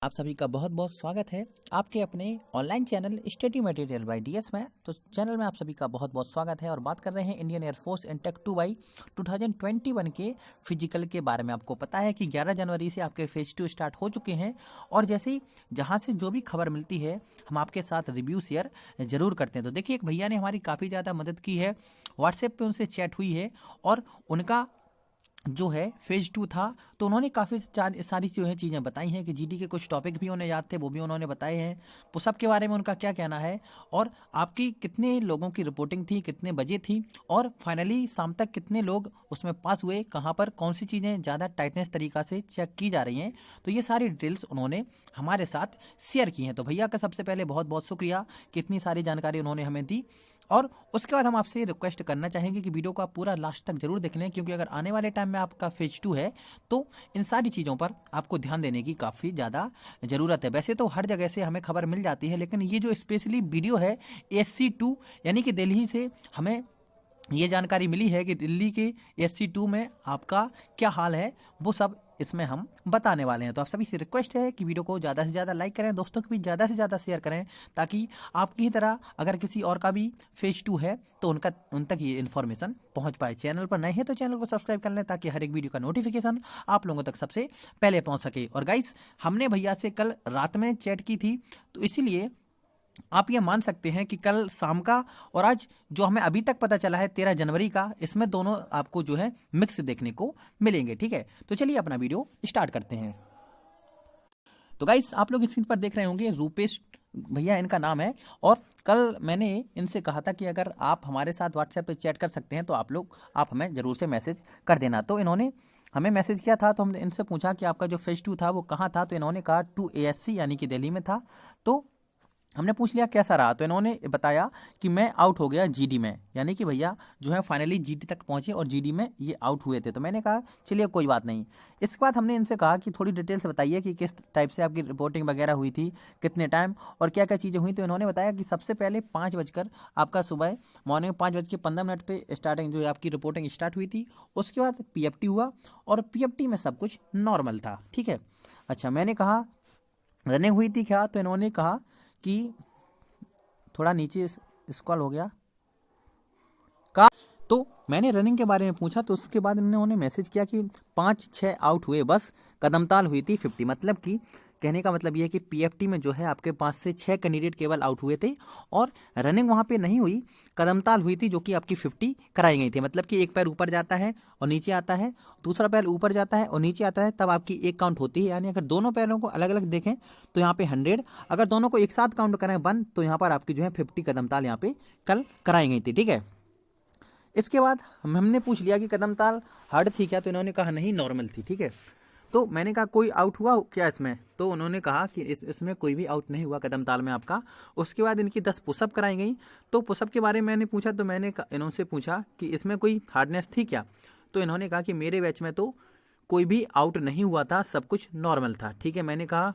आप सभी का बहुत बहुत स्वागत है आपके अपने online channel study material by DS में। तो चैनल में आप सभी का बहुत बहुत स्वागत है और बात कर रहे हैं इंडियन एयरफोर्स इनटेक 2 बाई 2021 के फिजिकल के बारे में। आपको पता है कि 11 जनवरी से आपके फेज 2 स्टार्ट हो चुके हैं और जैसे ही जहाँ से जो भी खबर मिलती है हम आपके साथ रिव्यू शेयर ज़रूर करते हैं। तो देखिए, एक भैया ने हमारी काफ़ी ज़्यादा मदद की है, व्हाट्सएप पर उनसे चैट हुई है और उनका जो है फेज 2 था, तो उन्होंने काफ़ी सारी जो है चीज़ें बताई हैं कि जीडी के कुछ टॉपिक भी उन्हें याद थे, वो भी उन्होंने बताए हैं। पुशअप के बारे में उनका क्या कहना है और आपकी कितने लोगों की रिपोर्टिंग थी, कितने बजे थी और फाइनली शाम तक कितने लोग उसमें पास हुए, कहाँ पर कौन सी चीज़ें ज़्यादा टाइटनेस तरीक़ा से चेक की जा रही हैं। तो ये सारी डिटेल्स उन्होंने हमारे साथ शेयर की हैं। तो भैया का सबसे पहले बहुत बहुत शुक्रिया कि इतनी सारी जानकारी उन्होंने हमें दी। और उसके बाद हम आपसे रिक्वेस्ट करना चाहेंगे कि वीडियो को आप पूरा लास्ट तक जरूर देख लें, क्योंकि अगर आने वाले टाइम में आपका फेज 2 है तो इन सारी चीज़ों पर आपको ध्यान देने की काफ़ी ज़्यादा ज़रूरत है। वैसे तो हर जगह से हमें खबर मिल जाती है, लेकिन ये जो स्पेशली वीडियो है SC2 यानी कि दिल्ली से हमें ये जानकारी मिली है कि दिल्ली के SC2 में आपका क्या हाल है, वो सब इसमें हम बताने वाले हैं। तो आप सभी से रिक्वेस्ट है कि वीडियो को ज़्यादा से ज़्यादा लाइक करें, दोस्तों को भी ज़्यादा से ज़्यादा शेयर करें, ताकि आपकी ही तरह अगर किसी और का भी फेज 2 है तो उन तक ये इन्फॉर्मेशन पहुंच पाए। चैनल पर नए हैं तो चैनल को सब्सक्राइब कर लें, ताकि हर एक वीडियो का नोटिफिकेशन आप लोगों तक सबसे पहले पहुँच सके। और गाइस, हमने भैया से कल रात में चैट की थी, तो इसीलिए आप ये मान सकते हैं कि कल शाम का और आज जो हमें अभी तक पता चला है 13 जनवरी का, इसमें दोनों आपको जो है मिक्स देखने को मिलेंगे। ठीक है, तो चलिए अपना वीडियो स्टार्ट करते हैं। तो गाइस, आप लोग स्क्रीन पर देख रहे होंगे, रूपेश भैया इनका नाम है। और कल मैंने इनसे कहा था कि अगर आप हमारे साथ व्हाट्सएप पे चैट कर सकते हैं तो आप हमें ज़रूर से मैसेज कर देना। तो इन्होंने हमें मैसेज किया था, तो हमने इनसे पूछा कि आपका जो फेज 2 था वो कहाँ था, तो इन्होंने कहा 2 ASC यानी कि दिल्ली में था। तो हमने पूछ लिया कैसा रहा, तो इन्होंने बताया कि मैं आउट हो गया GD में, यानी कि भैया जो है फाइनली GD तक पहुंचे और GD में ये आउट हुए थे। तो मैंने कहा चलिए कोई बात नहीं। इसके बाद हमने इनसे कहा कि थोड़ी डिटेल्स बताइए कि किस टाइप से आपकी रिपोर्टिंग वगैरह हुई थी, कितने टाइम और क्या क्या चीज़ें हुई। तो इन्होंने बताया कि सबसे पहले 5 बजकर आपका सुबह मॉर्निंग 5:15 पे स्टार्टिंग जो है आपकी रिपोर्टिंग स्टार्ट हुई थी। उसके बाद PFT हुआ और PFT में सब कुछ नॉर्मल था। ठीक है, अच्छा, मैंने कहा रनिंग हुई थी क्या, तो इन्होंने कहा कि थोड़ा नीचे स्क्रॉल हो गया का। तो मैंने रनिंग के बारे में पूछा, तो उसके बाद इन्होंने मैसेज किया कि 5-6 आउट हुए, बस कदमताल हुई थी 50। मतलब कि कहने का मतलब ये है कि PFT में जो है आपके 5 से 6 कैंडिडेट केवल आउट हुए थे और रनिंग वहाँ पे नहीं हुई, कदमताल हुई थी, जो कि आपकी 50 कराई गई थी। मतलब कि एक पैर ऊपर जाता है और नीचे आता है, दूसरा पैर ऊपर जाता है और नीचे आता है, तब आपकी एक काउंट होती है। यानी अगर दोनों पैरों को अलग अलग देखें तो यहाँ पे 100, अगर दोनों को एक साथ काउंट करें 1, तो यहाँ पर आपकी जो है 50 कदमताल यहाँ पे कल कराई गई थी। ठीक है, इसके बाद हमने पूछ लिया कि कदमताल हार्ड थी क्या, तो इन्होंने कहा नहीं, नॉर्मल थी। ठीक है, तो मैंने कहा कोई आउट हुआ क्या इसमें, तो उन्होंने कहा कि इसमें कोई भी आउट नहीं हुआ कदमताल में आपका। उसके बाद इनकी 10 पुशअप कराई गई। तो पुशअप के बारे में मैंने पूछा, तो मैंने इनसे पूछा कि इसमें कोई हार्डनेस थी क्या, तो इन्होंने कहा कि मेरे बैच में तो कोई भी आउट नहीं हुआ था, सब कुछ नॉर्मल था। ठीक है, मैंने कहा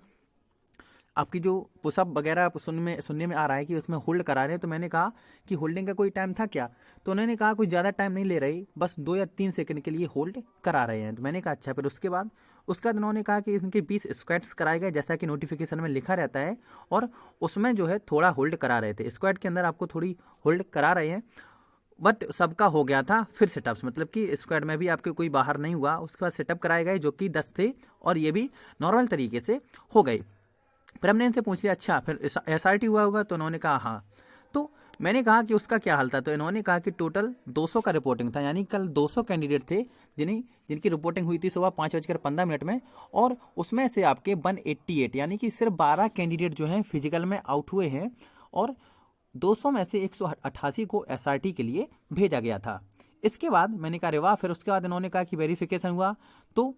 आपकी जो पुशअप वगैरह सुनने में आ रहा है कि उसमें होल्ड करा रहे हैं, तो मैंने कहा कि होल्डिंग का कोई टाइम था क्या, तो उन्होंने कहा कुछ ज़्यादा टाइम नहीं ले रही, बस 2 या 3 सेकंड के लिए होल्ड करा रहे हैं। तो मैंने कहा अच्छा। फिर उसके बाद उन्होंने कहा कि इनके 20 स्क्वाट्स कराए गए, जैसा कि नोटिफिकेशन में लिखा रहता है, और उसमें जो है थोड़ा होल्ड करा रहे थे। स्क्वाट के अंदर आपको थोड़ी होल्ड करा रहे हैं, बट सबका हो गया था। फिर सेटअप्स, मतलब कि स्क्वाड में भी आपके कोई बाहर नहीं हुआ। उसके बाद सेटअप कराए गए जो कि 10 थे और ये भी नॉर्मल तरीके से हो गए। फिर हमने इनसे पूछ लिया अच्छा फिर SRT हुआ होगा, तो उन्होंने कहा हाँ। तो मैंने कहा कि उसका क्या हाल था, तो इन्होंने कहा कि टोटल 200 का रिपोर्टिंग था, यानी कल 200 कैंडिडेट थे जिनकी रिपोर्टिंग हुई थी सुबह 5:15 में, और उसमें से आपके 188 यानी कि सिर्फ 12 कैंडिडेट जो हैं फिजिकल में आउट हुए हैं और 200 में से 188 को SRT के लिए भेजा गया था। इसके बाद मैंने कहा अरे वाह। फिर उसके बाद इन्होंने कहा कि वेरिफिकेशन हुआ, तो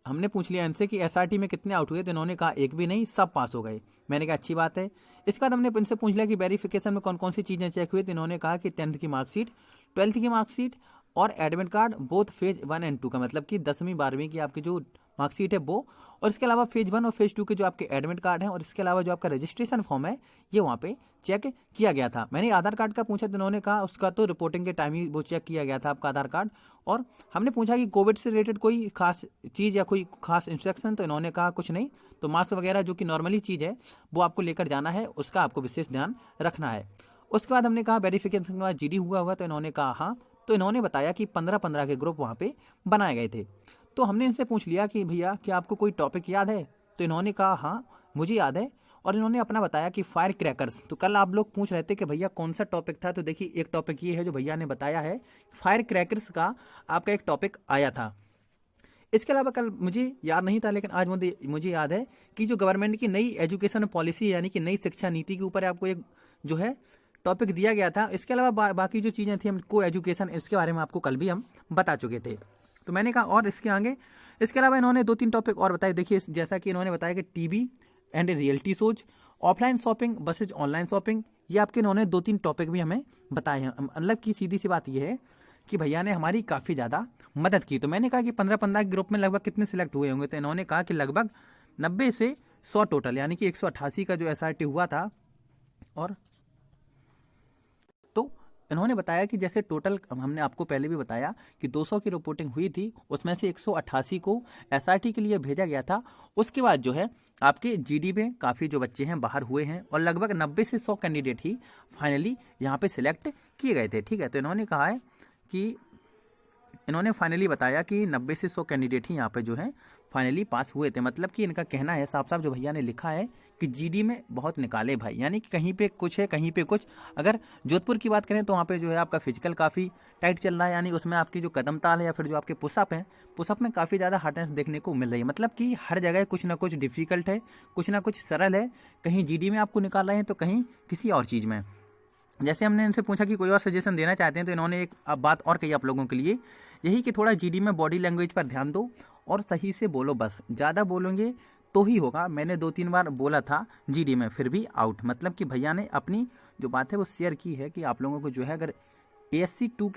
हमने पूछ लिया इनसे कि SRT में कितने आउट हुए, तो इन्होंने कहा एक भी नहीं, सब पास हो गए। मैंने कहा अच्छी बात है। इसके बाद हमने इनसे पूछ लिया कि वेरिफिकेशन में कौन कौन सी चीज़ें चेक हुई, तो इन्होंने कहा कि 10th की मार्कशीट, 12th की मार्कशीट और एडमिट कार्ड, बोथ फेज 1 और 2 का, मतलब कि 10वीं 12वीं की आपकी जो मार्कशीट है वो, और इसके अलावा फेज 1 और फेज 2 के जो आपके एडमिट कार्ड हैं, और इसके अलावा जो आपका रजिस्ट्रेशन फॉर्म है ये वहाँ पे चेक किया गया था। मैंने आधार कार्ड का पूछा तो उन्होंने कहा उसका तो रिपोर्टिंग के टाइम ही वो चेक किया गया था आपका आधार कार्ड। और हमने पूछा कि कोविड से रिलेटेड कोई खास चीज़ या कोई खास इंस्ट्रक्शन, तो इन्होंने कहा कुछ नहीं, तो मास्क वगैरह जो कि नॉर्मली चीज़ है वो आपको लेकर जाना है, उसका आपको विशेष ध्यान रखना है। उसके बाद हमने कहा वेरिफिकेशन के बाद जीडी हुआ होगा, तो इन्होंने कहा हाँ। तो इन्होंने बताया कि 15-15 के ग्रुप वहाँ पे बनाए गए थे। तो हमने इनसे पूछ लिया कि भैया क्या आपको कोई टॉपिक याद है, तो इन्होंने कहा हाँ मुझे याद है, और इन्होंने अपना बताया कि फायर क्रैकर्स। तो कल आप लोग पूछ रहे थे कि भैया कौन सा टॉपिक था, तो देखिए एक टॉपिक ये है जो भैया ने बताया है, फायर क्रैकर्स का आपका एक टॉपिक आया था। इसके अलावा कल मुझे याद नहीं था, लेकिन आज मुझे याद है कि जो गवर्नमेंट की नई एजुकेशन पॉलिसी यानी कि नई शिक्षा नीति के ऊपर आपको एक जो है टॉपिक दिया गया था। इसके अलावा बाकी जो चीज़ें थी हम को एजुकेशन, इसके बारे में आपको कल भी हम बता चुके थे। तो मैंने कहा और इसके आगे इसके अलावा इन्होंने 2-3 टॉपिक और बताए। देखिए जैसा कि इन्होंने बताया कि TV and reality shows, offline shopping versus online shopping, ये आपके इन्होंने 2-3 टॉपिक भी हमें बताए हैं। मतलब की सीधी सी बात ये है कि भैया ने हमारी काफ़ी ज़्यादा मदद की। तो मैंने कहा कि 15-15 के ग्रुप में लगभग कितने सिलेक्ट हुए होंगे, तो इन्होंने कहा कि लगभग 90 से 100 टोटल, यानी कि 188 का जो SRT हुआ था। और तो इन्होंने बताया कि जैसे टोटल हमने आपको पहले भी बताया कि 200 की रिपोर्टिंग हुई थी, उसमें से 188 को SRT के लिए भेजा गया था। उसके बाद जो है आपके GD में काफ़ी जो बच्चे हैं बाहर हुए हैं, और लगभग 90 से 100 कैंडिडेट ही फाइनली यहाँ पे सिलेक्ट किए गए थे। ठीक है, तो इन्होंने कहा है कि इन्होंने फाइनली बताया कि 90 से 100 कैंडिडेट ही यहाँ पे जो है फाइनली पास हुए थे। मतलब कि इनका कहना है साफ साफ जो भैया ने लिखा है कि GD में बहुत निकाले भाई, यानी कि कहीं पे कुछ है कहीं पे कुछ। अगर जोधपुर की बात करें तो वहाँ पे जो है आपका फिजिकल काफ़ी टाइट चल रहा है, यानी उसमें आपकी जो कदम ताल है या फिर जो आपके पुशअप हैं, पुशअप में काफ़ी ज़्यादा हार्डनेस देखने को मिल रही है। मतलब कि हर जगह कुछ ना कुछ डिफिकल्ट है, कुछ ना कुछ सरल है, कहीं GD में आपको निकाल रहे हैं तो कहीं किसी और चीज़ में। जैसे हमने इनसे पूछा कि कोई और सजेशन देना चाहते हैं, तो इन्होंने एक बात और कही आप लोगों के लिए, यही कि थोड़ा GD में बॉडी लैंग्वेज पर ध्यान दो और सही से बोलो, बस ज़्यादा बोलोगे तो ही होगा। मैंने 2-3 बार बोला था GD में, फिर भी आउट। मतलब कि भैया ने अपनी जो बात है वो शेयर की है कि आप लोगों को जो है अगर ASC 2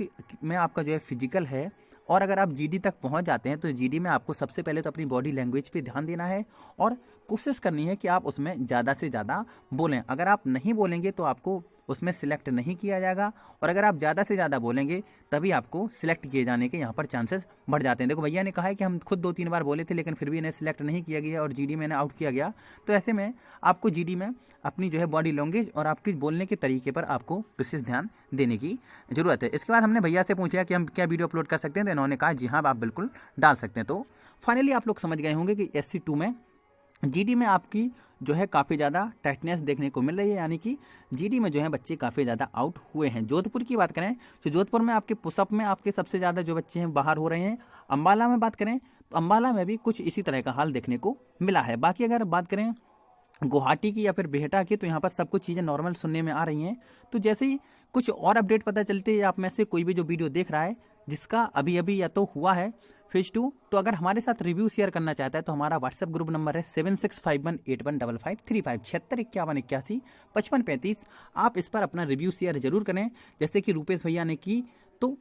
में आपका जो है फिजिकल है, और अगर आप GD तक पहुंच जाते हैं तो GD में आपको सबसे पहले तो अपनी बॉडी लैंग्वेज पे ध्यान देना है और कोशिश करनी है कि आप उसमें ज़्यादा से ज़्यादा बोलें। अगर आप नहीं बोलेंगे तो आपको उसमें सिलेक्ट नहीं किया जाएगा, और अगर आप ज़्यादा से ज़्यादा बोलेंगे तभी आपको सिलेक्ट किए जाने के यहाँ पर चांसेस बढ़ जाते हैं। देखो भैया ने कहा है कि हम खुद 2-3 बार बोले थे लेकिन फिर भी इन्हें सिलेक्ट नहीं किया गया और GD में इन्हें आउट किया गया। तो ऐसे में आपको GD में अपनी जो है बॉडी लैंग्वेज और आपकी बोलने के तरीके पर आपको विशेष ध्यान देने की ज़रूरत है। इसके बाद हमने भैया से पूछा कि हम क्या वीडियो अपलोड कर सकते हैं, तो इन्होंने कहा जी हाँ आप बिल्कुल डाल सकते हैं। तो फाइनली आप लोग समझ गए होंगे कि SC 2 में GD में आपकी जो है काफ़ी ज़्यादा टाइटनेस देखने को मिल रही है, यानी कि GD में जो है बच्चे काफ़ी ज़्यादा आउट हुए हैं। जोधपुर की बात करें तो जोधपुर में आपके पुशअप में आपके सबसे ज़्यादा जो बच्चे हैं बाहर हो रहे हैं। अम्बाला में बात करें तो अम्बाला में भी कुछ इसी तरह का हाल देखने को मिला है। बाकी अगर बात करें गुवाहाटी की या फिर बेहटा की, तो यहाँ पर सब कुछ चीज़ें नॉर्मल सुनने में आ रही हैं। तो जैसे ही कुछ और अपडेट पता चलते हैं, आप में से कोई भी जो वीडियो देख रहा है जिसका अभी अभी या तो हुआ है फेज 2, तो अगर हमारे साथ रिव्यू शेयर करना चाहता है तो हमारा व्हाट्सएप ग्रुप नंबर है 7651815555 7651815535। आप इस पर अपना रिव्यू शेयर जरूर करें, जैसे कि रूपेश भैया ने की। तो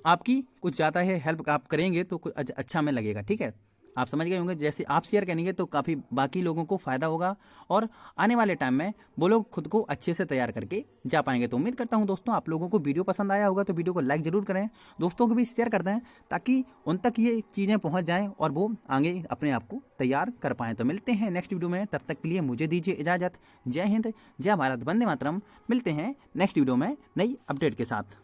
आपकी कुछ ज़्यादा है हेल्प आप करेंगे तो कुछ अच्छा हमें लगेगा। ठीक है, आप समझ गए होंगे, जैसे आप शेयर करेंगे तो काफ़ी बाकी लोगों को फ़ायदा होगा और आने वाले टाइम में वो लोग खुद को अच्छे से तैयार करके जा पाएंगे। तो उम्मीद करता हूं दोस्तों आप लोगों को वीडियो पसंद आया होगा, तो वीडियो को लाइक ज़रूर करें, दोस्तों को भी शेयर कर दें ताकि उन तक ये चीज़ें पहुँच जाएँ और वो आगे अपने आप को तैयार कर पाएँ। तो मिलते हैं नेक्स्ट वीडियो में, तब तक के लिए मुझे दीजिए इजाज़त। जय हिंद, जय भारत, वंदे मातरम। मिलते हैं नेक्स्ट वीडियो में नई अपडेट के साथ।